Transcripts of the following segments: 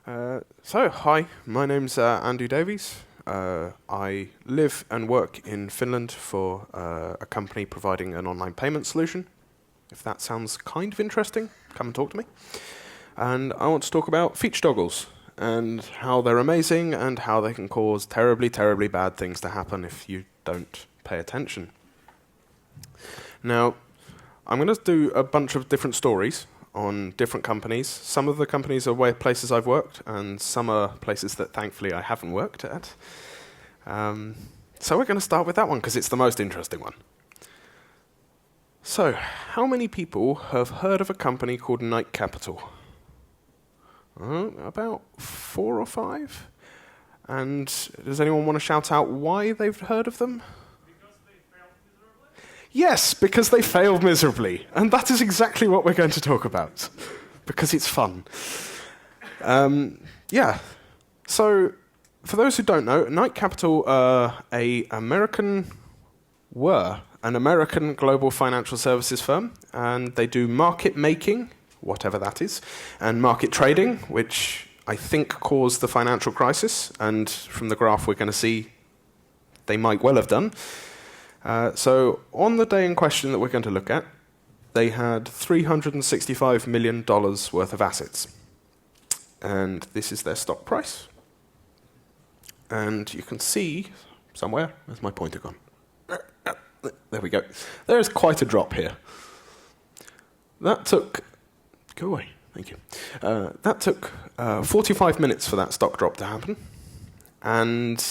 Hi, my name's Andy Davies. I live and work in Finland for a company providing an online payment solution. If that sounds kind of interesting, come and talk to me. And I want to talk about feature toggles and how they're amazing and how they can cause terribly, terribly bad things to happen if you don't pay attention. Now, I'm going to do a bunch of different stories on different companies. Some of the companies are places I've worked, and some are places that thankfully I haven't worked at. So we're going to start with that one because it's the most interesting one. So, how many people have heard of a company called Knight Capital? About 4 or 5. And does anyone want to shout out why they've heard of them? Yes, because they failed miserably. And that is exactly what we're going to talk about, because it's fun. So, for those who don't know, Knight Capital are an American global financial services firm, and they do market making, whatever that is, and market trading, which I think caused the financial crisis, and from the graph we're going to see they might well have done. So on the day in question that we're going to look at, they had $365 million worth of assets. And this is their stock price. And you can see somewhere, where's my pointer gone? There we go. There's quite a drop here. That took, go away, thank you. That took 45 minutes for that stock drop to happen. And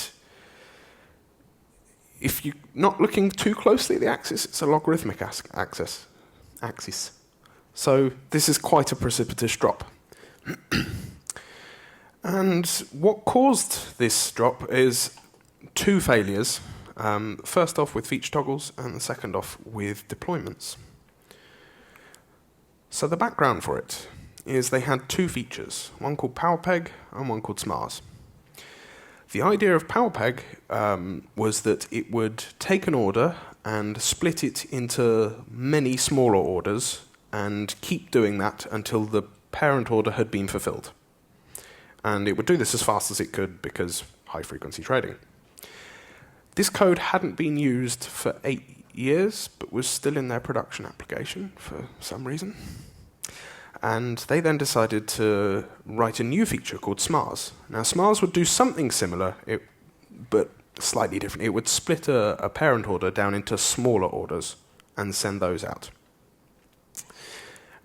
if you're not looking too closely at the axis, it's a logarithmic axis. So this is quite a precipitous drop. And what caused this drop is 2 failures. First off with feature toggles, and the second off with deployments. So the background for it is they had 2 features, one called PowerPeg and one called SMARS. The idea of PowerPeg was that it would take an order and split it into many smaller orders and keep doing that until the parent order had been fulfilled. And it would do this as fast as it could because high-frequency trading. This code hadn't been used for 8 years, but was still in their production application for some reason. And they then decided to write a new feature called SMARS. Now, SMARS would do something similar, but slightly different. It would split a parent order down into smaller orders and send those out.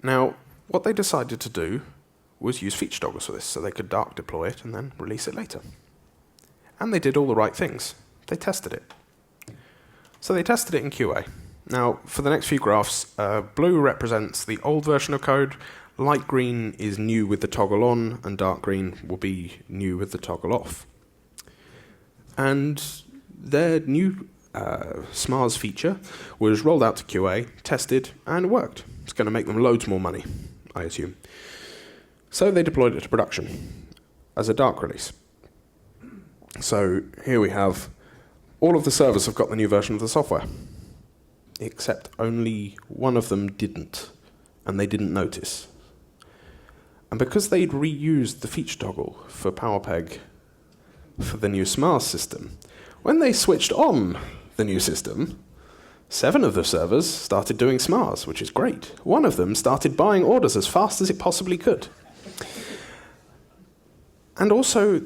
Now, what they decided to do was use feature toggles for this, so they could dark deploy it and then release it later. And they did all the right things. They tested it. So they tested it in QA. Now, for the next few graphs, blue represents the old version of code, light green is new with the toggle on, and dark green will be new with the toggle off. And their new SMARS feature was rolled out to QA, tested, and worked. It's going to make them loads more money, I assume. So they deployed it to production as a dark release. So here we have all of the servers have got the new version of the software, except only one of them didn't, and they didn't notice. And because they'd reused the feature toggle for PowerPeg for the new SMARS system, when they switched on the new system, 7 of the servers started doing SMARS, which is great. One of them started buying orders as fast as it possibly could. And also,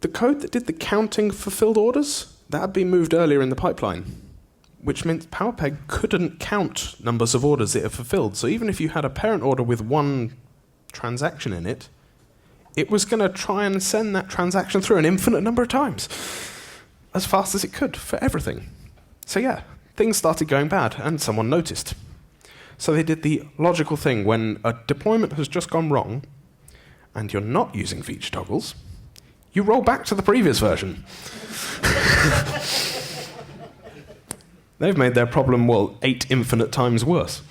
the code that did the counting for filled orders, that had been moved earlier in the pipeline, which meant PowerPeg couldn't count numbers of orders it had fulfilled. So even if you had a parent order with 1 transaction in it, it was going to try and send that transaction through an infinite number of times, as fast as it could for everything. So yeah, things started going bad, and someone noticed. So they did the logical thing when a deployment has just gone wrong, and you're not using feature toggles, you roll back to the previous version. They've made their problem, 8 infinite times worse.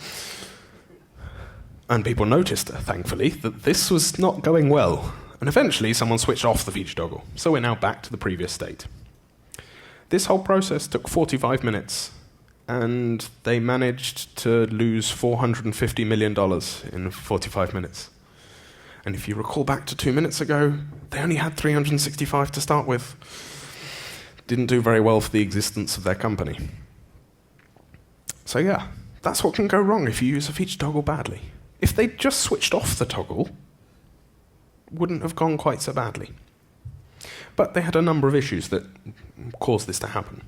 And people noticed, thankfully, that this was not going well. And eventually someone switched off the feature toggle, so we're now back to the previous state. This whole process took 45 minutes, and they managed to lose $450 million in 45 minutes. And if you recall back to 2 minutes ago, they only had 365 to start with. Didn't do very well for the existence of their company. So yeah, that's what can go wrong if you use a feature toggle badly. If they'd just switched off the toggle, wouldn't have gone quite so badly. But they had a number of issues that caused this to happen.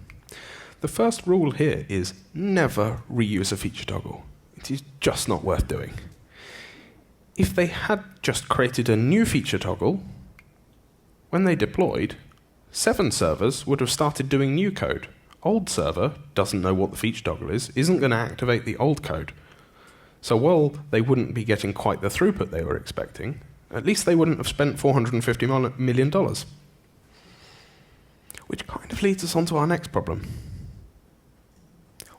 The first rule here is never reuse a feature toggle. It is just not worth doing. If they had just created a new feature toggle, when they deployed, 7 servers would have started doing new code. Old server doesn't know what the feature toggle is, isn't going to activate the old code. So while they wouldn't be getting quite the throughput they were expecting, at least they wouldn't have spent $450 million. Which kind of leads us on to our next problem.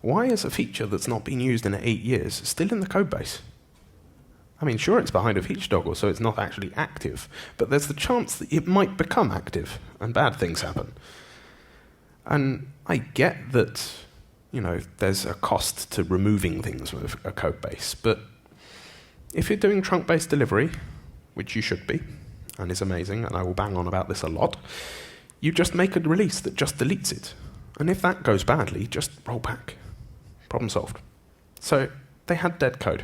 Why is a feature that's not been used in 8 years still in the codebase? I mean, sure, it's behind a feature toggle, so it's not actually active, but there's the chance that it might become active, and bad things happen. And I get that, there's a cost to removing things with a code base, but if you're doing trunk-based delivery, which you should be, and is amazing, and I will bang on about this a lot, you just make a release that just deletes it. And if that goes badly, just roll back. Problem solved. So they had dead code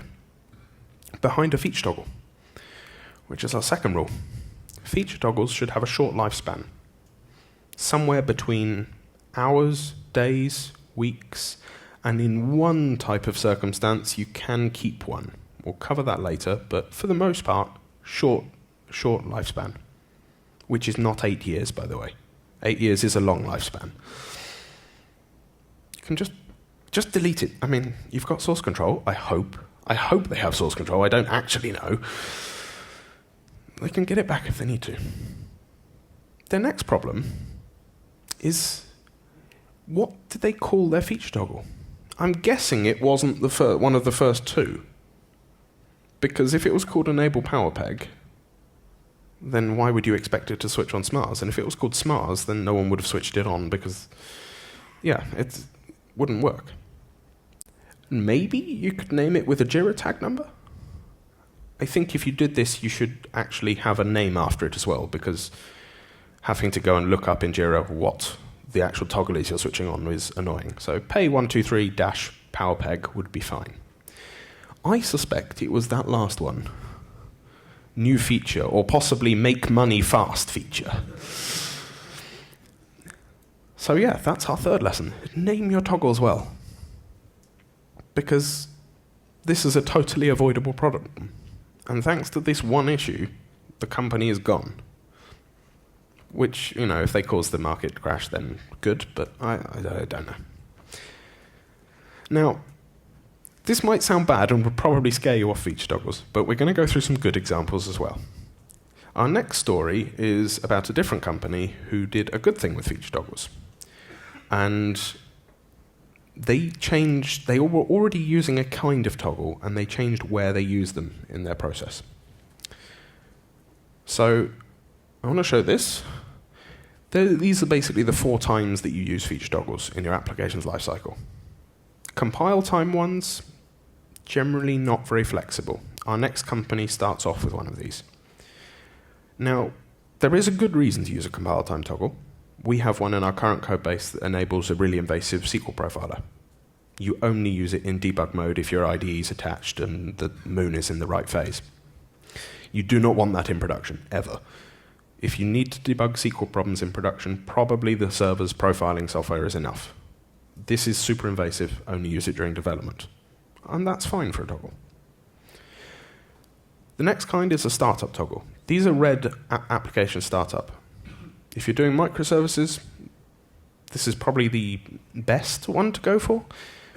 behind a feature toggle, which is our second rule. Feature toggles should have a short lifespan, somewhere between hours, days, weeks, and in one type of circumstance you can keep one. We'll cover that later, but for the most part, short lifespan, which is not 8 years, by the way. 8 years is a long lifespan. You can just delete it. I mean, you've got source control, I hope. I hope they have source control. I don't actually know. They can get it back if they need to. Their next problem is, what did they call their feature toggle? I'm guessing it wasn't one of the first two. Because if it was called enable PowerPeg, then why would you expect it to switch on SMARS? And if it was called SMARS, then no one would have switched it on because, it wouldn't work. Maybe you could name it with a JIRA tag number? I think if you did this, you should actually have a name after it as well, because having to go and look up in JIRA what the actual toggle is you're switching on is annoying. So pay123-PowerPeg would be fine. I suspect it was that last one. New feature, or possibly make money fast feature. So yeah, that's our third lesson. Name your toggles well. Because this is a totally avoidable problem. And thanks to this one issue, the company is gone. Which, if they cause the market crash, then good, but I don't know. Now, this might sound bad and would probably scare you off feature toggles, but we're going to go through some good examples as well. Our next story is about a different company who did a good thing with feature toggles. And they were already using a kind of toggle, and they changed where they use them in their process. So I want to show this. These are basically the 4 times that you use feature toggles in your application's lifecycle. Compile time ones, generally not very flexible. Our next company starts off with one of these. Now, there is a good reason to use a compile time toggle. We have one in our current code base that enables a really invasive SQL profiler. You only use it in debug mode if your IDE is attached and the moon is in the right phase. You do not want that in production, ever. If you need to debug SQL problems in production, probably the server's profiling software is enough. This is super invasive, only use it during development. And that's fine for a toggle. The next kind is a startup toggle. These are red application startup. If you're doing microservices, this is probably the best one to go for,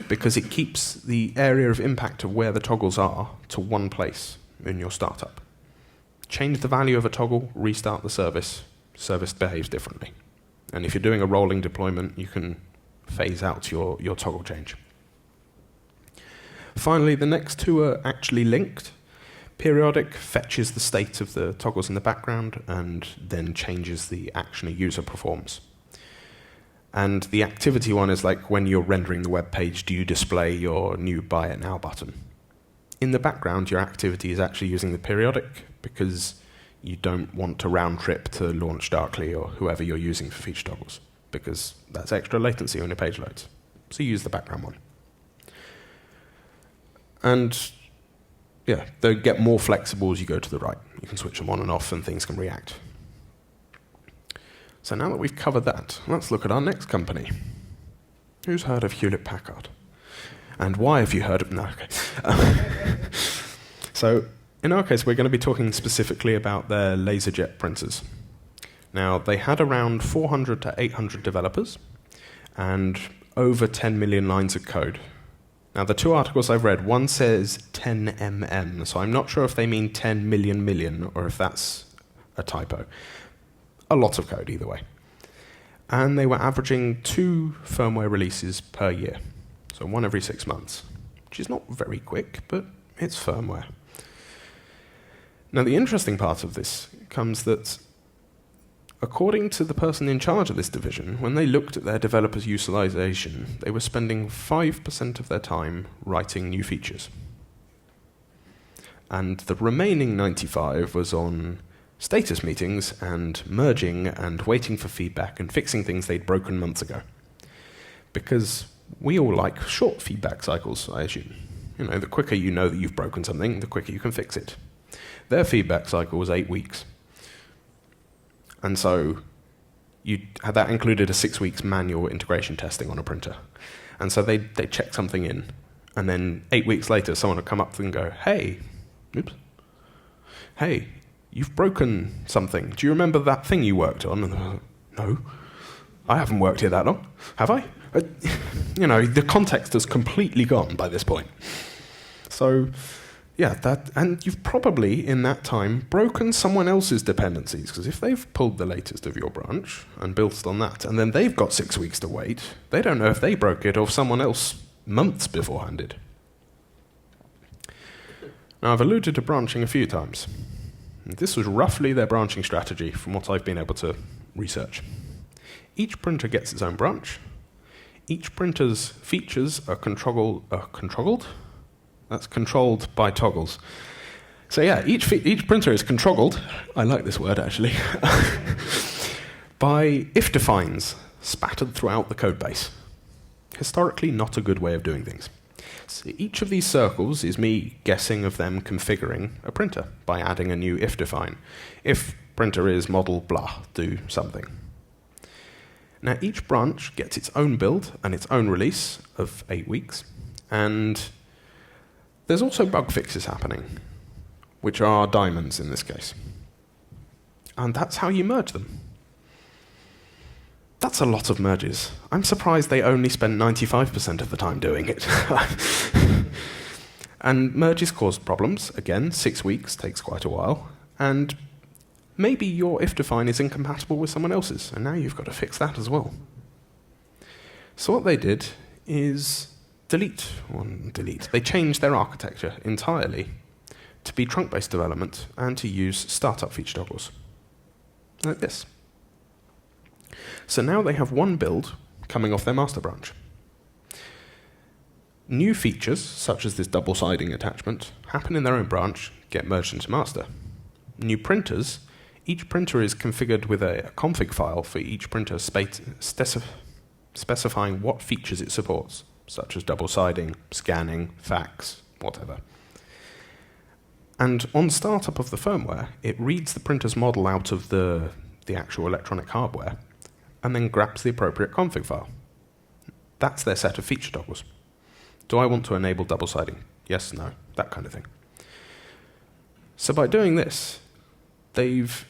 because it keeps the area of impact of where the toggles are to one place in your startup. Change the value of a toggle, restart the service behaves differently. And if you're doing a rolling deployment, you can phase out your toggle change. Finally, the next two are actually linked. Periodic fetches the state of the toggles in the background and then changes the action a user performs. And the activity one is like when you're rendering the web page, do you display your new Buy It Now button? in the background, your activity is actually using the periodic because you don't want to round trip to launch Darkly or whoever you're using for feature toggles, because that's extra latency on your page loads. So you use the background one. And yeah, they get more flexible as you go to the right. You can switch them on and off and things can react. So now that we've covered that, let's look at our next company. Who's heard of Hewlett-Packard? And why have you heard of... No, okay. So in our case, we're going to be talking specifically about their LaserJet printers. Now, they had around 400 to 800 developers and over 10 million lines of code. Now, the two articles I've read, one says 10 mm, so I'm not sure if they mean 10 million or if that's a typo. A lot of code, either way. And they were averaging 2 firmware releases per year, so one every 6 months, which is not very quick, but it's firmware. Now, the interesting part of this comes that, according to the person in charge of this division, when they looked at their developers' utilization, they were spending 5% of their time writing new features. And the remaining 95% was on status meetings and merging and waiting for feedback and fixing things they'd broken months ago. Because we all like short feedback cycles, I assume. You know, the quicker you know that you've broken something, the quicker you can fix it. Their feedback cycle was 8 weeks. And so that included a 6 weeks manual integration testing on a printer. And so they check something in, and then 8 weeks later, someone would come up and go, hey, you've broken something. Do you remember that thing you worked on? And they're like, no, I haven't worked here that long, have I? You know, the context has completely gone by this point. So, yeah, and you've probably, in that time, broken someone else's dependencies, because if they've pulled the latest of your branch and built on that, and then they've got 6 weeks to wait, they don't know if they broke it or if someone else months beforehand did. Now, I've alluded to branching a few times. This was roughly their branching strategy from what I've been able to research. Each printer gets its own branch. Each printer's features are controlled? That's controlled by toggles. So yeah, each printer is controlled, I like this word actually, by if defines spattered throughout the code base. Historically, not a good way of doing things. So each of these circles is me guessing of them configuring a printer by adding a new if define. If printer is model blah, do something. Now each branch gets its own build and its own release of 8 weeks, and there's also bug fixes happening, which are diamonds in this case. And that's how you merge them. That's a lot of merges. I'm surprised they only spent 95% of the time doing it. And merges cause problems. Again, 6 weeks takes quite a while. And maybe your if define is incompatible with someone else's, and now you've got to fix that as well. So what they did is they changed their architecture entirely to be trunk-based development and to use startup feature toggles, like this. So now they have one build coming off their master branch. New features, such as this double-siding attachment, happen in their own branch, get merged into master. New printers, each printer is configured with a config file for each printer specifying what features it supports, such as double-siding, scanning, fax, whatever. And on startup of the firmware, it reads the printer's model out of the actual electronic hardware and then grabs the appropriate config file. That's their set of feature toggles. Do I want to enable double-siding? Yes, no, that kind of thing. So by doing this, they've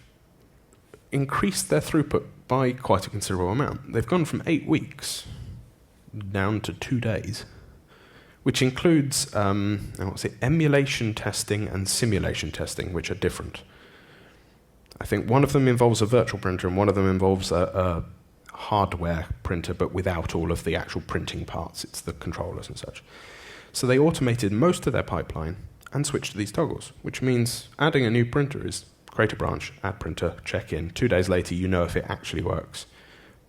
increased their throughput by quite a considerable amount. They've gone from 8 weeks down to 2 days, which includes emulation testing and simulation testing, which are different. I think one of them involves a virtual printer and one of them involves a hardware printer, but without all of the actual printing parts. It's the controllers and such. So they automated most of their pipeline and switched to these toggles, which means adding a new printer is create a branch, add printer, check in. 2 days later, you know if it actually works.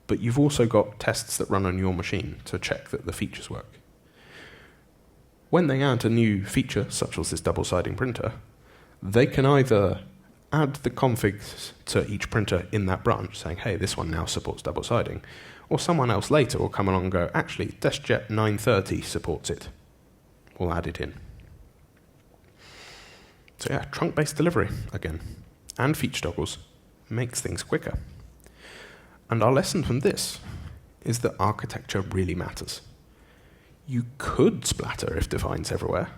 But you've also got tests that run on your machine to check that the features work. when they add a new feature, such as this double-siding printer, they can either add the configs to each printer in that branch, saying, hey, this one now supports double-siding, or someone else later will come along and go, actually, DeskJet 930 supports it. We'll add it in. So yeah, trunk-based delivery, again, and feature toggles makes things quicker. And our lesson from this is that architecture really matters. You could splatter if defines everywhere,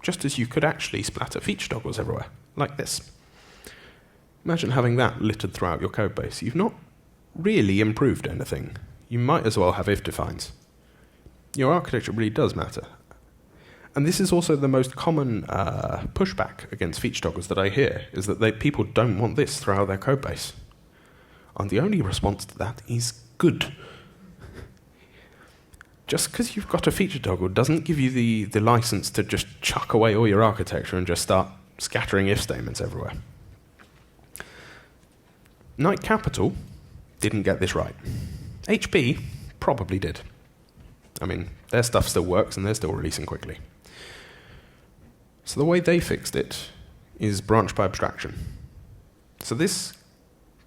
just as you could actually splatter feature toggles everywhere, like this. Imagine having that littered throughout your code base. You've not really improved anything. You might as well have if defines. Your architecture really does matter. And this is also the most common pushback against feature toggles that I hear, is that people don't want this throughout their code base. And the only response to that is good. Just because you've got a feature toggle doesn't give you the license to just chuck away all your architecture and just start scattering if statements everywhere. Knight Capital didn't get this right. HP probably did. I mean, their stuff still works and they're still releasing quickly. So the way they fixed it is branch by abstraction. So this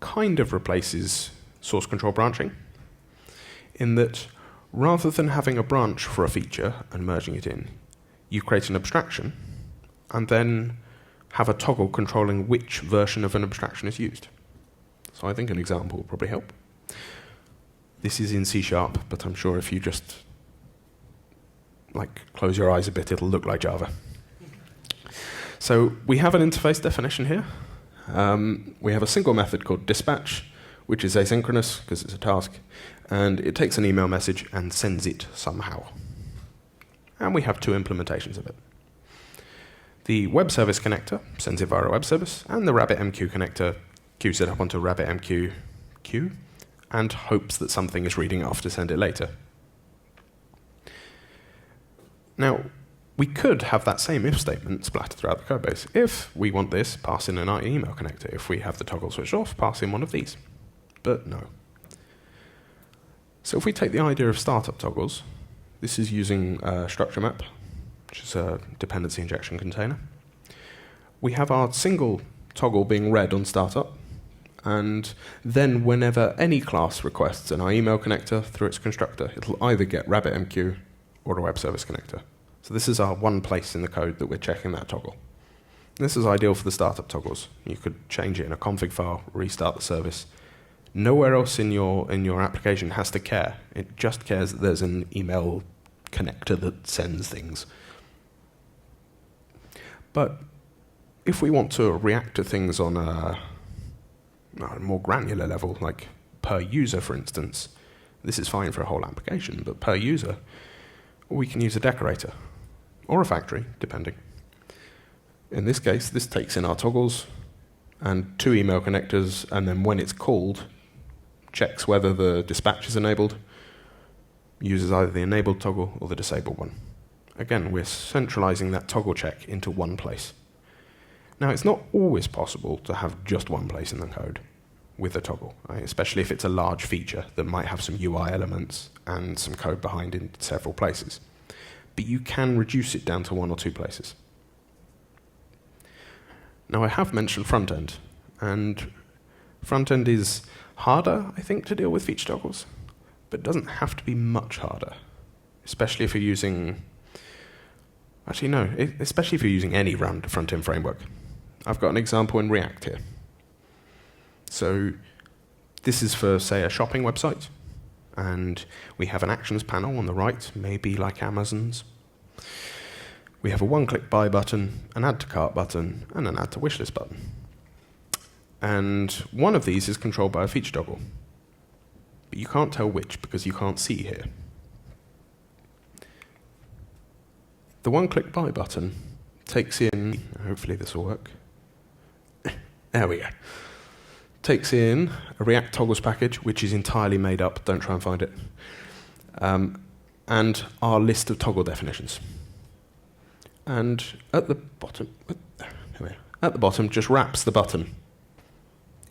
kind of replaces source control branching, in that rather than having a branch for a feature and merging it in, you create an abstraction and then have a toggle controlling which version of an abstraction is used. So I think an example will probably help. This is in C#, but I'm sure if you just close your eyes a bit, it'll look like Java. So we have an interface definition here. We have a single method called dispatch, which is asynchronous because it's a task, and it takes an email message and sends it somehow. And we have two implementations of it. The web service connector sends it via a web service, and the RabbitMQ connector queues it up onto RabbitMQ queue and hopes that something is reading enough to send it later. Now, we could have that same if statement splattered throughout the code base. If we want this, pass in an email connector. If we have the toggle switched off, pass in one of these. But no. So if we take the idea of startup toggles, this is using structure map, which is a dependency injection container. We have our single toggle being read on startup, and then whenever any class requests an email connector through its constructor, it'll either get RabbitMQ or a web service connector. So this is our one place in the code that we're checking that toggle. This is ideal for the startup toggles. You could change it in a config file, restart the service. Nowhere else in your application has to care. It just cares that there's an email connector that sends things. But if we want to react to things on a more granular level, like per user, for instance, this is fine for a whole application, but per user, we can use a decorator or a factory, depending. In this case, this takes in our toggles and two email connectors, and then when it's called, checks whether the dispatch is enabled, uses either the enabled toggle or the disabled one. Again, we're centralizing that toggle check into one place. Now, it's not always possible to have just one place in the code with a toggle, right? Especially if it's a large feature that might have some UI elements and some code behind in several places. But you can reduce it down to one or two places. Now, I have mentioned front-end, and front-end is harder, I think, to deal with feature toggles, but it doesn't have to be much harder, especially if you're using... Actually, no, especially if you're using any front-end framework. I've got an example in React here. So this is for, say, a shopping website, and we have an actions panel on the right, maybe like Amazon's. We have a one-click buy button, an add to cart button, and an add to wishlist button. And one of these is controlled by a feature toggle. But you can't tell which because you can't see here. The one-click buy button takes in, hopefully this will work. There we go. Takes in a React toggles package, which is entirely made up, don't try and find it, and our list of toggle definitions. And at the bottom, just wraps the button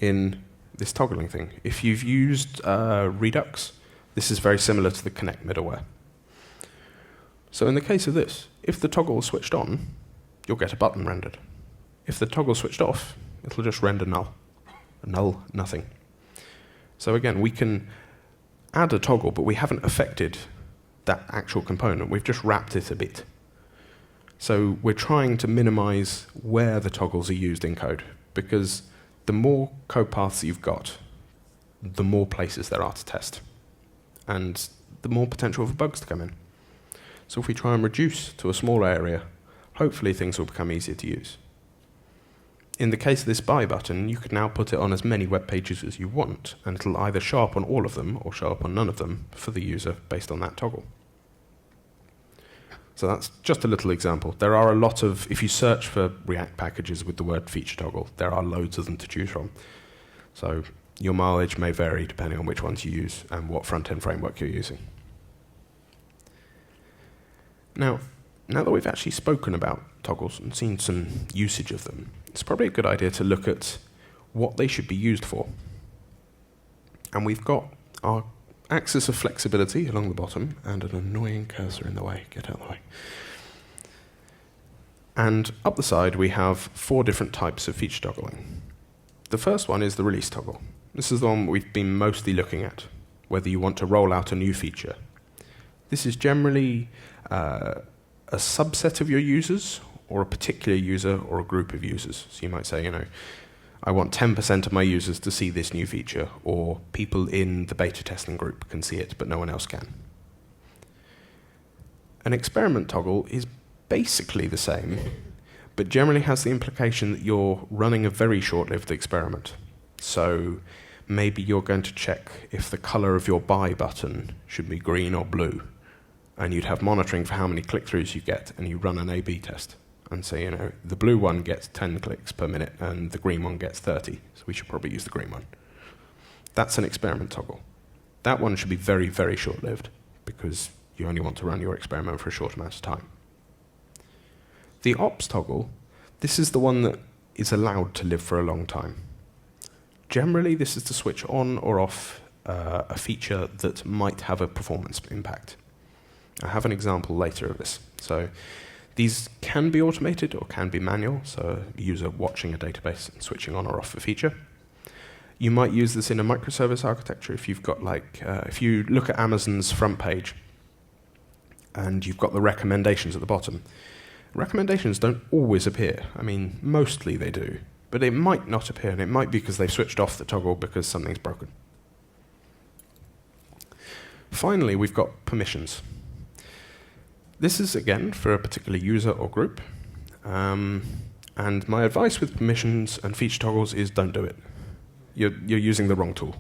in this toggling thing. If you've used Redux, this is very similar to the Connect middleware. So in the case of this, if the toggle is switched on, you'll get a button rendered. If the toggle is switched off, it'll just render null. Null, nothing. So again, we can add a toggle, but we haven't affected that actual component. We've just wrapped it a bit. So we're trying to minimize where the toggles are used in code, because the more code paths you've got, the more places there are to test, and the more potential for bugs to come in. So if we try and reduce to a smaller area, hopefully things will become easier to use. In the case of this buy button, you can now put it on as many web pages as you want, and it'll either show up on all of them or show up on none of them for the user based on that toggle. So that's just a little example. There are a lot of, if you search for React packages with the word feature toggle, there are loads of them to choose from. So your mileage may vary depending on which ones you use and what front-end framework you're using. Now that we've actually spoken about toggles and seen some usage of them, it's probably a good idea to look at what they should be used for. And we've got our axis of flexibility along the bottom and an annoying cursor in the way. Get out of the way. And up the side, we have 4 different types of feature toggling. The first one is the release toggle. This is the one we've been mostly looking at, whether you want to roll out a new feature. This is generally a subset of your users, or a particular user, or a group of users. So you might say, I want 10% of my users to see this new feature, or people in the beta testing group can see it, but no one else can. An experiment toggle is basically the same, but generally has the implication that you're running a very short-lived experiment. So maybe you're going to check if the color of your buy button should be green or blue, and you'd have monitoring for how many click-throughs you get, and you run an A/B test. And say, the blue one gets 10 clicks per minute and the green one gets 30, so we should probably use the green one. That's an experiment toggle. That one should be very, very short-lived, because you only want to run your experiment for a short amount of time. The ops toggle, this is the one that is allowed to live for a long time. Generally, this is to switch on or off a feature that might have a performance impact. I have an example later of this. So these can be automated or can be manual, so a user watching a database and switching on or off a feature. You might use this in a microservice architecture if you've got if you look at Amazon's front page and you've got the recommendations at the bottom. Recommendations don't always appear. I mean, mostly they do, but it might not appear, and it might be because they've switched off the toggle because something's broken. Finally, we've got permissions. This is, again, for a particular user or group. And my advice with permissions and feature toggles is don't do it. You're using the wrong tool.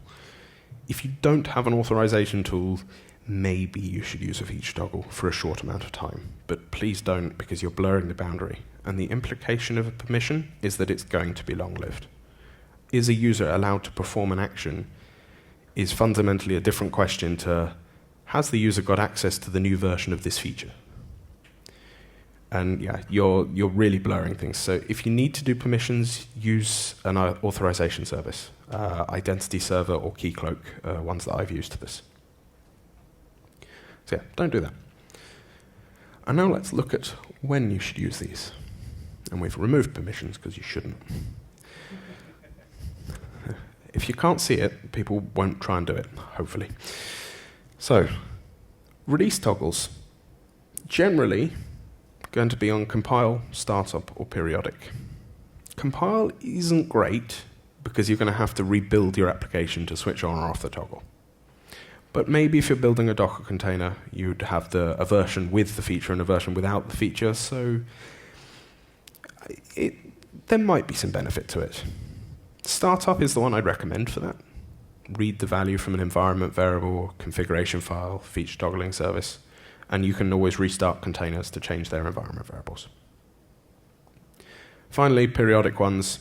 If you don't have an authorization tool, maybe you should use a feature toggle for a short amount of time. But please don't, because you're blurring the boundary. And the implication of a permission is that it's going to be long-lived. Is a user allowed to perform an action is fundamentally a different question to, has the user got access to the new version of this feature? And yeah, you're really blurring things. So if you need to do permissions, use an authorization service, identity server or Keycloak, ones that I've used to this. So yeah, don't do that. And now let's look at when you should use these. And we've removed permissions because you shouldn't. If you can't see it, people won't try and do it, hopefully. So, release toggles. Generally, going to be on compile, startup, or periodic. Compile isn't great because you're going to have to rebuild your application to switch on or off the toggle. But maybe if you're building a Docker container, you'd have a version with the feature and a version without the feature, so there might be some benefit to it. Startup is the one I'd recommend for that. Read the value from an environment variable, configuration file, feature toggling service, and you can always restart containers to change their environment variables. Finally, periodic ones,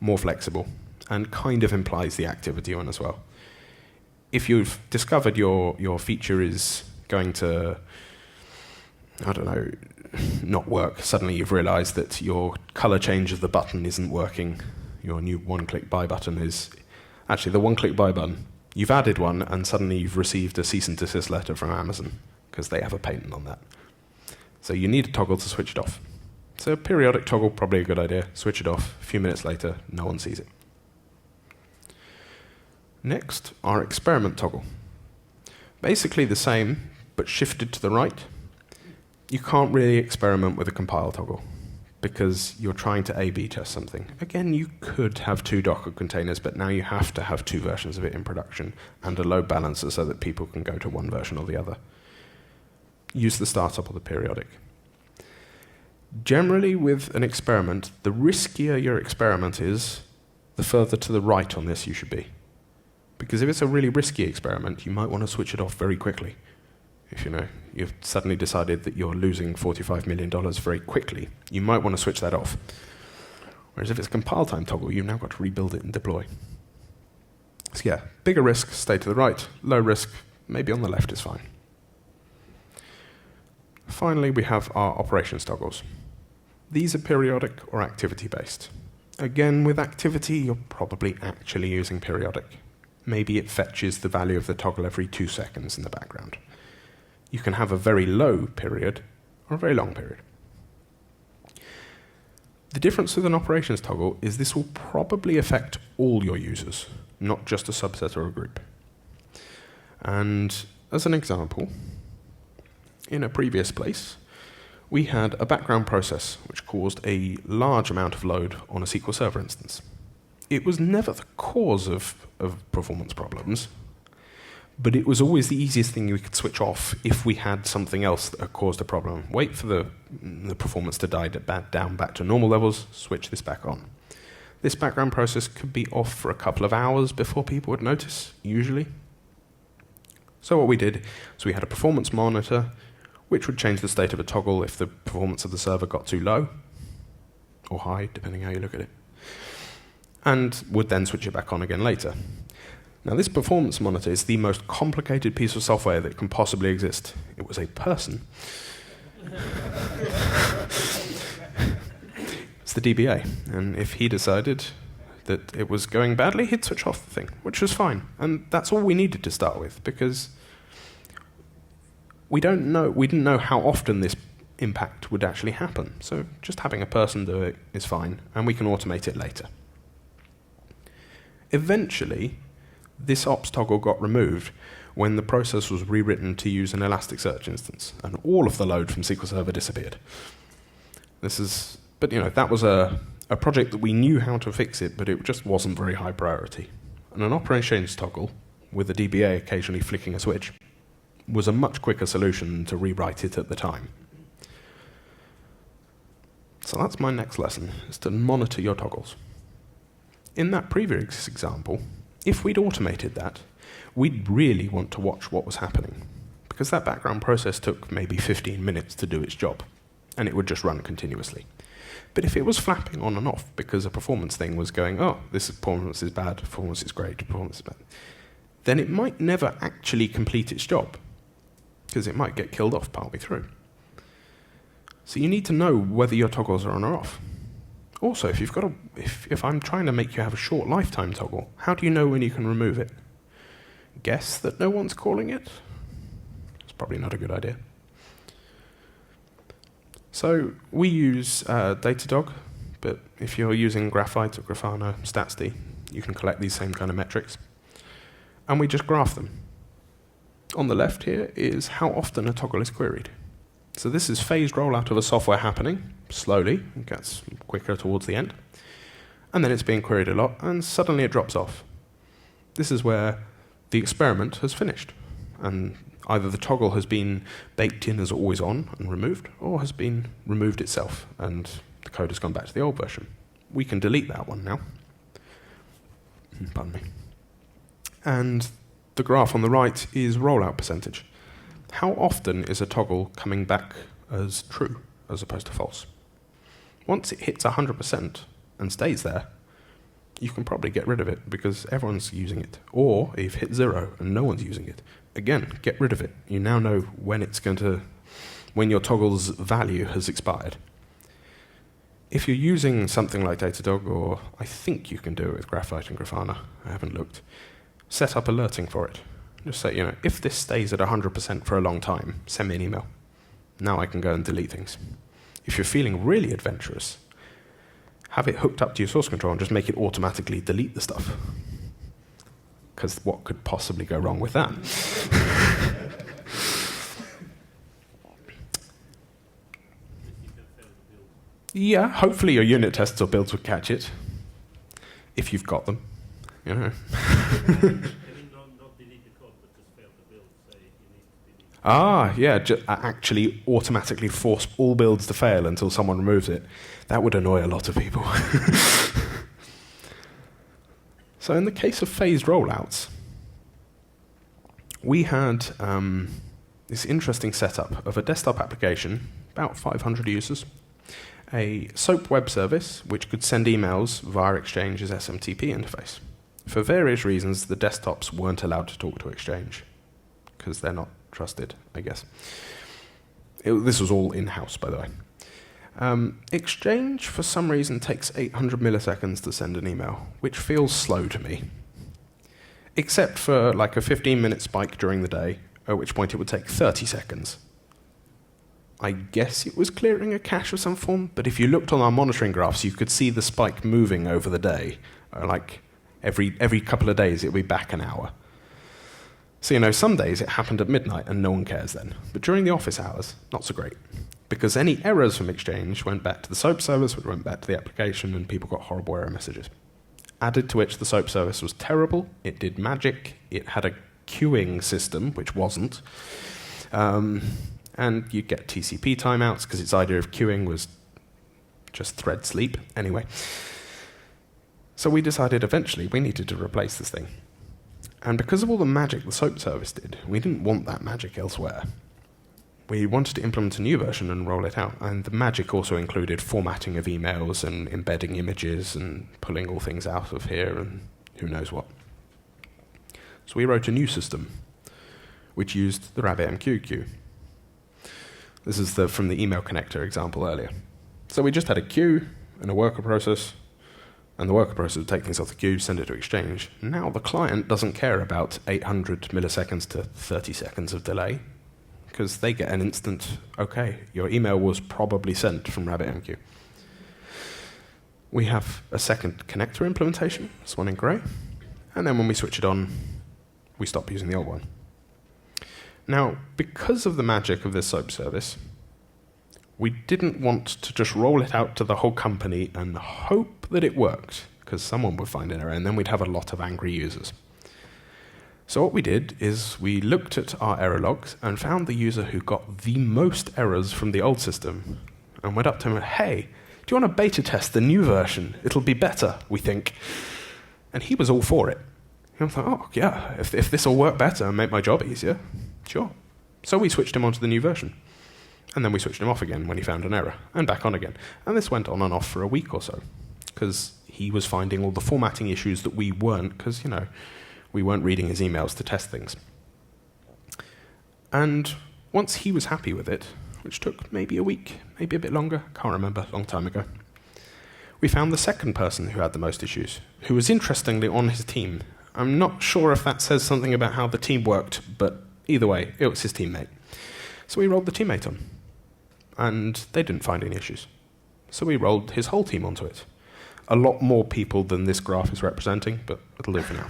more flexible, and kind of implies the activity one as well. If you've discovered your feature is going to, I don't know, not work, suddenly you've realized that your color change of the button isn't working, your new one-click buy button is, actually the one-click buy button, you've added one and suddenly you've received a cease and desist letter from Amazon because they have a patent on that. So you need a toggle to switch it off. So a periodic toggle, probably a good idea. Switch it off. A few minutes later, no one sees it. Next, our experiment toggle. Basically the same, but shifted to the right. You can't really experiment with a compile toggle because you're trying to A/B test something. Again, you could have 2 Docker containers, but now you have to have 2 versions of it in production and a load balancer so that people can go to one version or the other. Use the startup or the periodic. Generally, with an experiment, the riskier your experiment is, the further to the right on this you should be. Because if it's a really risky experiment, you might want to switch it off very quickly. If you've suddenly decided that you're losing $45 million very quickly, you might want to switch that off. Whereas if it's a compile time toggle, you've now got to rebuild it and deploy. So yeah, bigger risk, stay to the right. Low risk, maybe on the left is fine. Finally, we have our operations toggles. These are periodic or activity-based. Again, with activity, you're probably actually using periodic. Maybe it fetches the value of the toggle every 2 seconds in the background. You can have a very low period or a very long period. The difference with an operations toggle is this will probably affect all your users, not just a subset or a group. And as an example, in a previous place, we had a background process which caused a large amount of load on a SQL Server instance. It was never the cause of performance problems, but it was always the easiest thing we could switch off if we had something else that had caused a problem. Wait for the performance to die down back to normal levels, switch this back on. This background process could be off for a couple of hours before people would notice, usually. So what we did is we had a performance monitor which would change the state of a toggle if the performance of the server got too low, or high, depending how you look at it, and would then switch it back on again later. Now this performance monitor is the most complicated piece of software that can possibly exist. It was a person. It's the DBA, and if he decided that it was going badly, he'd switch off the thing, which was fine. And that's all we needed to start with, because we didn't know how often this impact would actually happen. So just having a person do it is fine, and we can automate it later. Eventually, this ops toggle got removed when the process was rewritten to use an Elasticsearch instance, and all of the load from SQL Server disappeared. But that was a project that we knew how to fix it, but it just wasn't very high priority. And an operations toggle, with the DBA occasionally flicking a switch, was a much quicker solution than to rewrite it at the time. So that's my next lesson, is to monitor your toggles. In that previous example, if we'd automated that, we'd really want to watch what was happening, because that background process took maybe 15 minutes to do its job, and it would just run continuously. But if it was flapping on and off because a performance thing was going, oh, this performance is bad, performance is great, performance is bad, then it might never actually complete its job, because it might get killed off partway through. So you need to know whether your toggles are on or off. Also, if I'm trying to make you have a short lifetime toggle, how do you know when you can remove it? Guess that no one's calling it? It's probably not a good idea. So we use Datadog, but if you're using Graphite or Grafana, StatsD, you can collect these same kind of metrics. And we just graph them. On the left here is how often a toggle is queried. So this is phased rollout of a software happening, slowly, it gets quicker towards the end, and then it's being queried a lot, and suddenly it drops off. This is where the experiment has finished, and either the toggle has been baked in as always on and removed, or has been removed itself, and the code has gone back to the old version. We can delete that one now. Pardon me. And the graph on the right is rollout percentage. How often is a toggle coming back as true as opposed to false? Once it hits 100% and stays there, you can probably get rid of it because everyone's using it. Or if you've hit 0 and no one's using it, again, get rid of it. You now know when your toggle's value has expired. If you're using something like Datadog, or I think you can do it with Graphite and Grafana, I haven't looked, set up alerting for it. Just say, if this stays at 100% for a long time, send me an email. Now I can go and delete things. If you're feeling really adventurous, have it hooked up to your source control and just make it automatically delete the stuff. Because what could possibly go wrong with that? Yeah, hopefully your unit tests or builds will catch it. If you've got them. You know. Actually automatically force all builds to fail until someone removes it. That would annoy a lot of people. So in the case of phased rollouts, we had this interesting setup of a desktop application, about 500 users, a SOAP web service which could send emails via Exchange's SMTP interface. For various reasons, the desktops weren't allowed to talk to Exchange, because they're not trusted, I guess. This was all in-house, by the way. Exchange, for some reason, takes 800 milliseconds to send an email, which feels slow to me. Except for like a 15-minute spike during the day, at which point it would take 30 seconds. I guess it was clearing a cache of some form, but if you looked on our monitoring graphs, you could see the spike moving over the day. Like every couple of days, it would be back an hour. So, some days it happened at midnight and no one cares then. But during the office hours, not so great. Because any errors from Exchange went back to the SOAP service, which went back to the application, and people got horrible error messages. Added to which the SOAP service was terrible. It did magic. It had a queuing system, which wasn't. And you get TCP timeouts, because its idea of queuing was just thread sleep. Anyway. So we decided eventually we needed to replace this thing. And because of all the magic the SOAP service did, we didn't want that magic elsewhere. We wanted to implement a new version and roll it out. And the magic also included formatting of emails and embedding images and pulling all things out of here and who knows what. So we wrote a new system, which used the RabbitMQ queue. This is from the email connector example earlier. So we just had a queue and a worker process, and the worker process would take things off the queue, send it to Exchange. Now the client doesn't care about 800 milliseconds to 30 seconds of delay, because they get an instant, okay, your email was probably sent from RabbitMQ. We have a second connector implementation, this one in grey, and then when we switch it on, we stop using the old one. Now, because of the magic of this SOAP service, we didn't want to just roll it out to the whole company and hope that it worked, because someone would find an error, and then we'd have a lot of angry users. So what we did is we looked at our error logs and found the user who got the most errors from the old system and went up to him and went, hey, do you want to beta test the new version? It'll be better, we think. And he was all for it. And I was like, oh, yeah, if this will work better and make my job easier, sure. So we switched him onto the new version. And then we switched him off again when he found an error, and back on again. And this went on and off for a week or so, because he was finding all the formatting issues that we weren't, because, we weren't reading his emails to test things. And once he was happy with it, which took maybe a week, maybe a bit longer, can't remember, long time ago, we found the second person who had the most issues, who was interestingly on his team. I'm not sure if that says something about how the team worked, but either way, it was his teammate. So we rolled the teammate on, and they didn't find any issues. So we rolled his whole team onto it. A lot more people than this graph is representing, but it'll do for now.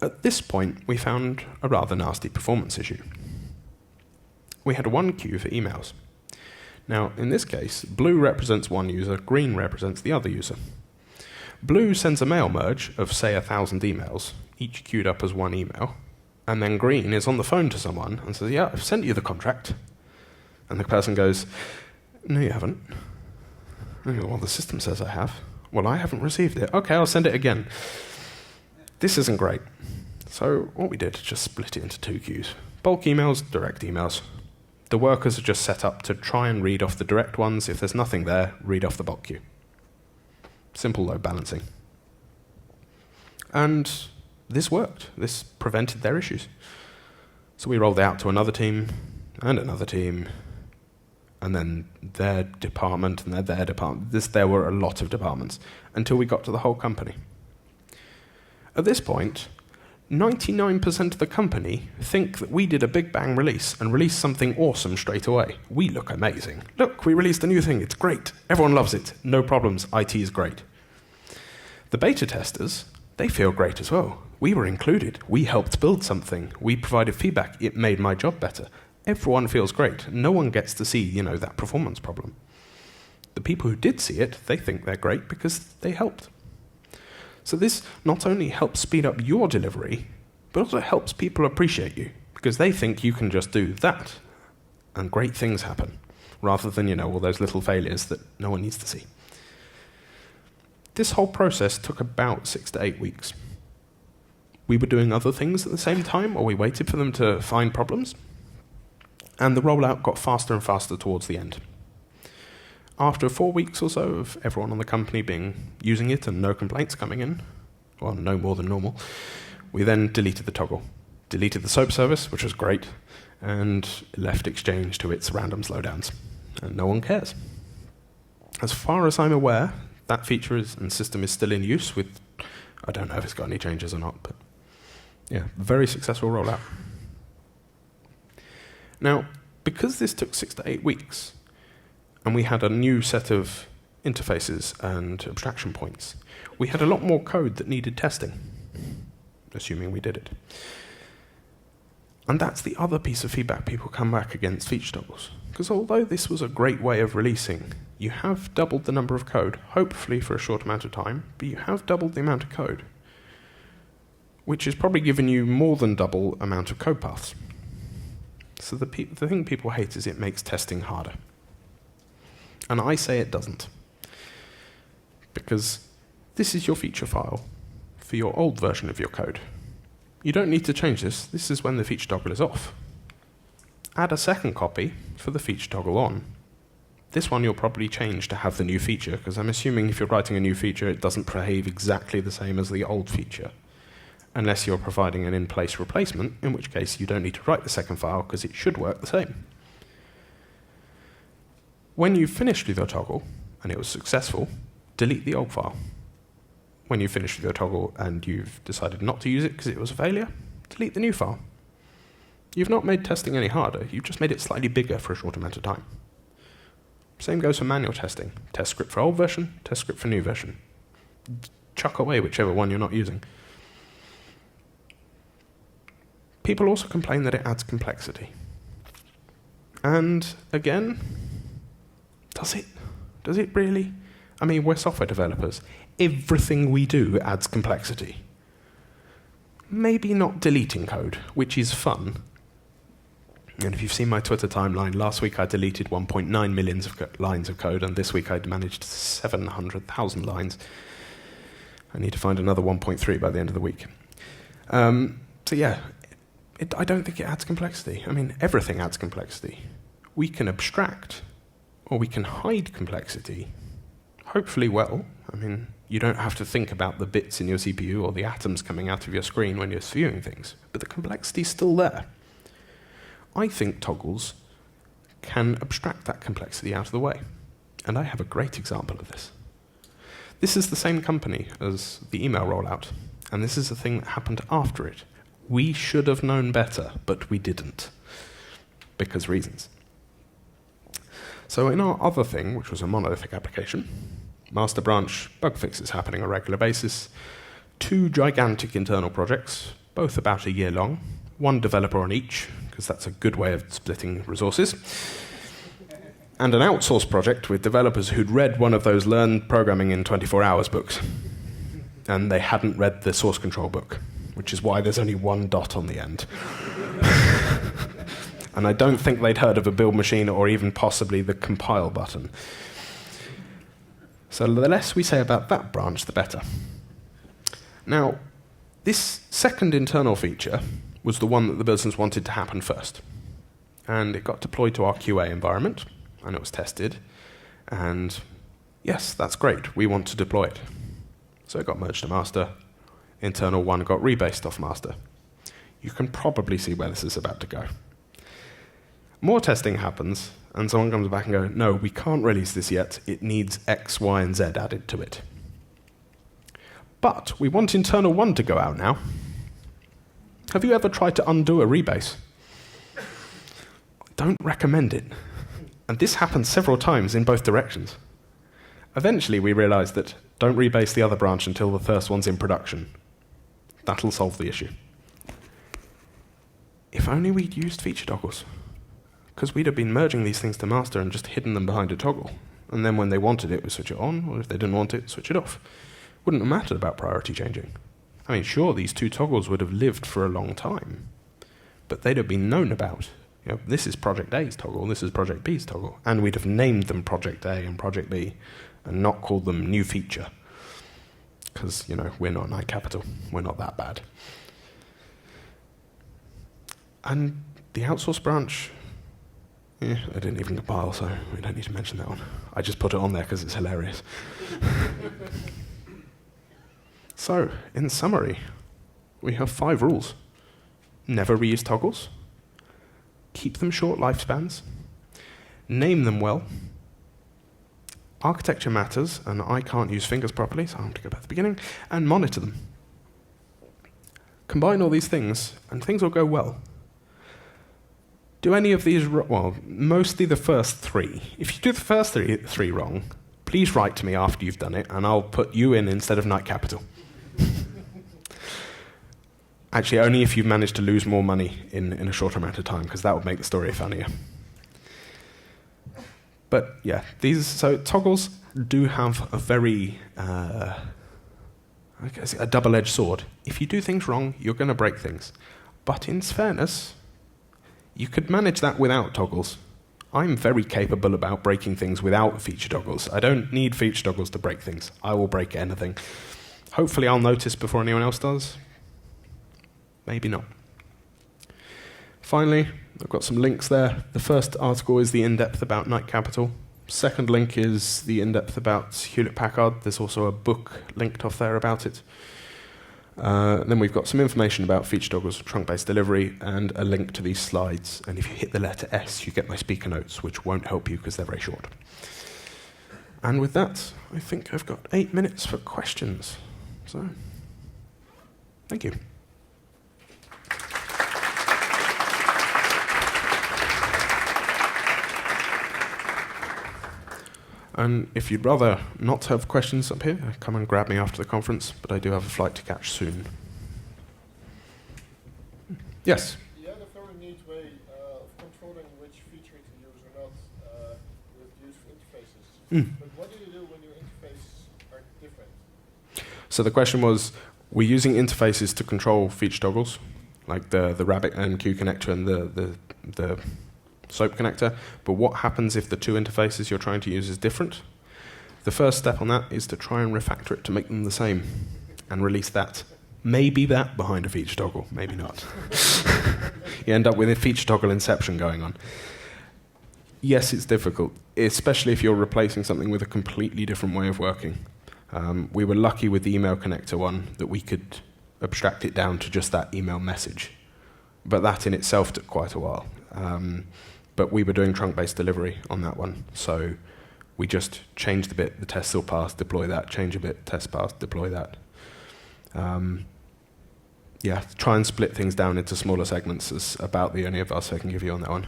At this point, we found a rather nasty performance issue. We had one queue for emails. Now, in this case, blue represents one user, green represents the other user. Blue sends a mail merge of, say, 1,000 emails, each queued up as one email, and then green is on the phone to someone and says, yeah, I've sent you the contract. And the person goes, no, you haven't. And you go, well, the system says I have. Well, I haven't received it. Okay, I'll send it again. This isn't great. So what we did is just split it into two queues. Bulk emails, direct emails. The workers are just set up to try and read off the direct ones. If there's nothing there, read off the bulk queue. Simple load balancing. And this worked. This prevented their issues. So we rolled it out to another team, and then their department, and their department. There were a lot of departments, until we got to the whole company. At this point, 99% of the company think that we did a big bang release and released something awesome straight away. We look amazing. Look, we released a new thing. It's great. Everyone loves it. No problems. IT is great. The beta testers, they feel great as well. We were included. We helped build something. We provided feedback. It made my job better. Everyone feels great. No one gets to see, that performance problem. The people who did see it, they think they're great because they helped. So this not only helps speed up your delivery, but also helps people appreciate you because they think you can just do that and great things happen, rather than, all those little failures that no one needs to see. This whole process took about 6 to 8 weeks. We were doing other things at the same time, or we waited for them to find problems, and the rollout got faster and faster towards the end. After 4 weeks or so of everyone on the company using it and no complaints coming in, well, no more than normal, we then deleted the toggle. Deleted the SOAP service, which was great, and left Exchange to its random slowdowns. And no one cares. As far as I'm aware, that feature and system is still in use with, I don't know if it's got any changes or not, but yeah, very successful rollout. Now, because this took 6 to 8 weeks, and we had a new set of interfaces and abstraction points, we had a lot more code that needed testing, assuming we did it. And that's the other piece of feedback people come back against feature toggles. Because although this was a great way of releasing, you have doubled the number of code, hopefully for a short amount of time, but you have doubled the amount of code, which has probably given you more than double amount of code paths. So the thing people hate is it makes testing harder. And I say it doesn't. Because this is your feature file for your old version of your code. You don't need to change this. This is when the feature toggle is off. Add a second copy for the feature toggle on. This one you'll probably change to have the new feature, because I'm assuming if you're writing a new feature, it doesn't behave exactly the same as the old feature, unless you're providing an in-place replacement, in which case you don't need to write the second file because it should work the same. When you've finished with your toggle, and it was successful, delete the old file. When you've finished with your toggle and you've decided not to use it because it was a failure, delete the new file. You've not made testing any harder, you've just made it slightly bigger for a short amount of time. Same goes for manual testing. Test script for old version, test script for new version. Chuck away whichever one you're not using. People also complain that it adds complexity. And again, does it? Does it really? I mean, we're software developers. Everything we do adds complexity. Maybe not deleting code, which is fun. And if you've seen my Twitter timeline, last week I deleted 1.9 million lines of code, and this week I managed 700,000 lines. I need to find another 1.3 by the end of the week. So yeah, I don't think it adds complexity. I mean, everything adds complexity. We can abstract, or we can hide complexity, hopefully well. I mean, you don't have to think about the bits in your CPU or the atoms coming out of your screen when you're viewing things, but the complexity's still there. I think toggles can abstract that complexity out of the way, and I have a great example of this. This is the same company as the email rollout, and this is a thing that happened after it. We should have known better, but we didn't, because reasons. So in our other thing, which was a monolithic application, master branch bug fixes happening on a regular basis, 2 gigantic internal projects, both about a year long, 1 developer on each, because that's a good way of splitting resources, and an outsourced project with developers who'd read one of those Learn Programming in 24 Hours books, and they hadn't read the source control book, which is why there's only 1 dot on the end. And I don't think they'd heard of a build machine or even possibly the compile button. So the less we say about that branch, the better. Now, this second internal feature was the one that the business wanted to happen first. And it got deployed to our QA environment, and it was tested. And yes, that's great. We want to deploy it. So it got merged to master. Internal 1 got rebased off master. You can probably see where this is about to go. More testing happens, and someone comes back and goes, no, we can't release this yet. It needs X, Y, and Z added to it. But we want internal 1 to go out now. Have you ever tried to undo a rebase? Don't recommend it. And this happened several times in both directions. Eventually we realized that don't rebase the other branch until the first one's in production. That'll solve the issue. If only we'd used feature toggles. Because we'd have been merging these things to master and just hidden them behind a toggle. And then when they wanted it, we'd switch it on, or if they didn't want it, switch it off. Wouldn't have mattered about priority changing. I mean, sure, these two toggles would have lived for a long time, but they'd have been known about. You know, this is Project A's toggle, this is Project B's toggle, and we'd have named them Project A and Project B, and not called them new feature. Because, you know, we're not Knight Capital. We're not that bad. And the outsource branch, I didn't even compile, so we don't need to mention that one. I just put it on there because it's hilarious. So, in summary, we have 5 rules. Never reuse toggles. Keep them short lifespans. Name them well. Architecture matters, and I can't use fingers properly, so I have to go back to the beginning, and monitor them. Combine all these things, and things will go well. Do any of these, well, mostly the first 3. If you do the first three wrong, please write to me after you've done it, and I'll put you in instead of Knight Capital. Actually, only if you've managed to lose more money in a shorter amount of time, because that would make the story funnier. But yeah, so toggles do have a very, I guess, a double-edged sword. If you do things wrong, you're going to break things. But in fairness, you could manage that without toggles. I'm very capable about breaking things without feature toggles. I don't need feature toggles to break things. I will break anything. Hopefully I'll notice before anyone else does. Maybe not. Finally, I've got some links there. The first article is the in-depth about Knight Capital. Second link is the in-depth about Hewlett-Packard. There's also a book linked off there about it. Then we've got some information about feature toggles, trunk-based delivery, and a link to these slides. And if you hit the letter S, you get my speaker notes, which won't help you because they're very short. And with that, I think I've got 8 minutes for questions. So, thank you. And if you'd rather not have questions up here, come and grab me after the conference, but I do have a flight to catch soon. Yes? You had a very neat way of controlling which feature to use or not with useful interfaces. But what do you do when your interfaces are different? So the question was, we're using interfaces to control feature toggles, like the rabbit and Q connector and the SOAP connector, but what happens if the 2 interfaces you're trying to use is different? The first step on that is to try and refactor it to make them the same and release that. Maybe that behind a feature toggle, maybe not. You end up with a feature toggle inception going on. Yes, it's difficult, especially if you're replacing something with a completely different way of working. We were lucky with the email connector one that we could abstract it down to just that email message, but that in itself took quite a while. But we were doing trunk-based delivery on that one, so we just changed a bit, the test still passed, deploy that, change a bit, test passed, deploy that. Yeah, try and split things down into smaller segments is about the only advice I can give you on that one.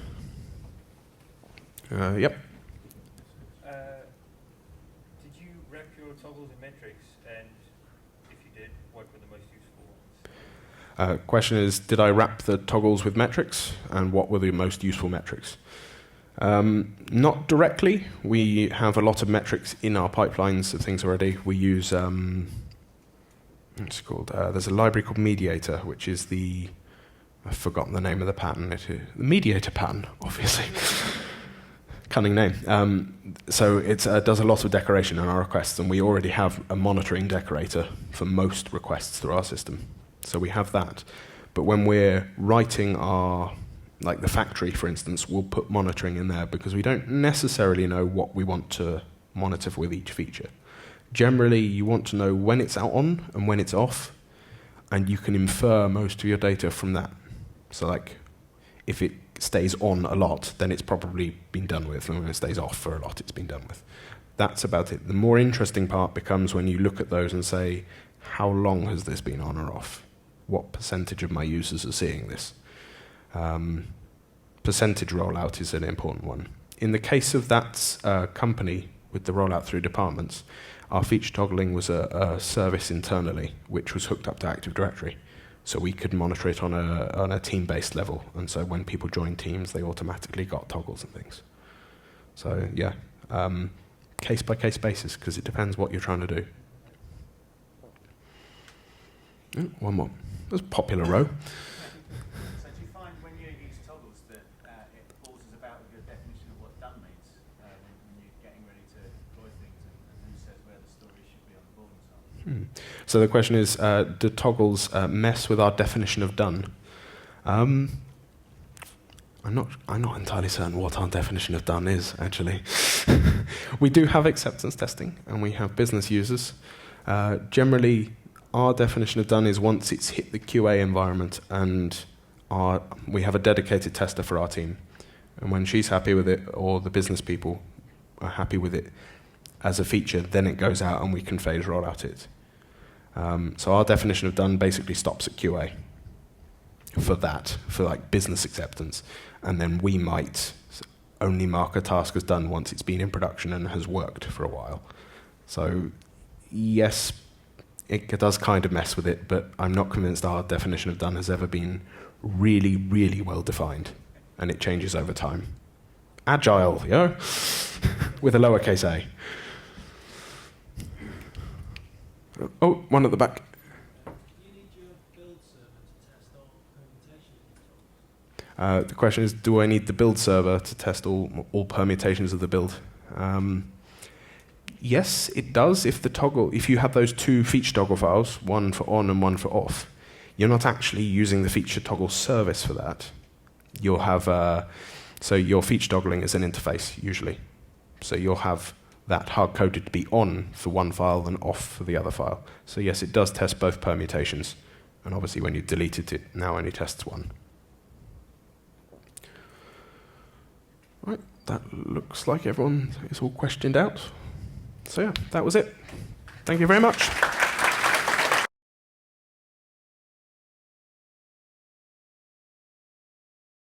Yep. Did you wrap your toggles in metrics, and if you did, what were the most useful ones? Question is, did I wrap the toggles with metrics, and what were the most useful metrics? Not directly. We have a lot of metrics in our pipelines of things already. We use, what's it called? There's a library called Mediator, which is I've forgotten the name of the pattern. The Mediator pattern, obviously. Cunning name. So it does a lot of decoration on our requests, and we already have a monitoring decorator for most requests through our system. So we have that. But when we're writing like the factory, for instance, we'll put monitoring in there because we don't necessarily know what we want to monitor with each feature. Generally, you want to know when it's on and when it's off, and you can infer most of your data from that. So like, if it stays on a lot, then it's probably been done with, and when it stays off for a lot, it's been done with. That's about it. The more interesting part becomes when you look at those and say, how long has this been on or off? what percentage of my users are seeing this. Percentage rollout is an important one. In the case of that company with the rollout through departments, our feature toggling was a service internally, which was hooked up to Active Directory. So we could monitor it on a team-based level. And so when people joined teams, they automatically got toggles and things. So yeah, case-by-case basis, because it depends what you're trying to do. One more. There's a popular row. So do you find when you use toggles that it falls about with your definition of what done means when you're getting ready to deploy things and who says where the story should be on the board and so on? So the question is, do toggles mess with our definition of done? I'm not entirely certain what our definition of done is, actually. We do have acceptance testing, and we have business users. Generally, our definition of done is once it's hit the QA environment, and we have a dedicated tester for our team. And when she's happy with it, or the business people are happy with it as a feature, then it goes out and we can phase roll out it. So our definition of done basically stops at QA for like business acceptance. And then we might only mark a task as done once it's been in production and has worked for a while. So yes, it does kind of mess with it, but I'm not convinced our definition of done has ever been really, really well defined. And it changes over time. Agile, you know, with a lowercase a. Oh, one at the back. You need your build server to test all permutations. The question is, do I need the build server to test all permutations of the build? Yes, it does. If you have those two feature toggle files, one for on and one for off, you're not actually using the feature toggle service for that. You'll have so your feature toggling is an interface usually. So you'll have that hard-coded to be on for one file and off for the other file. So yes, it does test both permutations. And obviously when you deleted it, now only tests one. Right, that looks like everyone is all questioned out. So yeah, that was it. Thank you very much.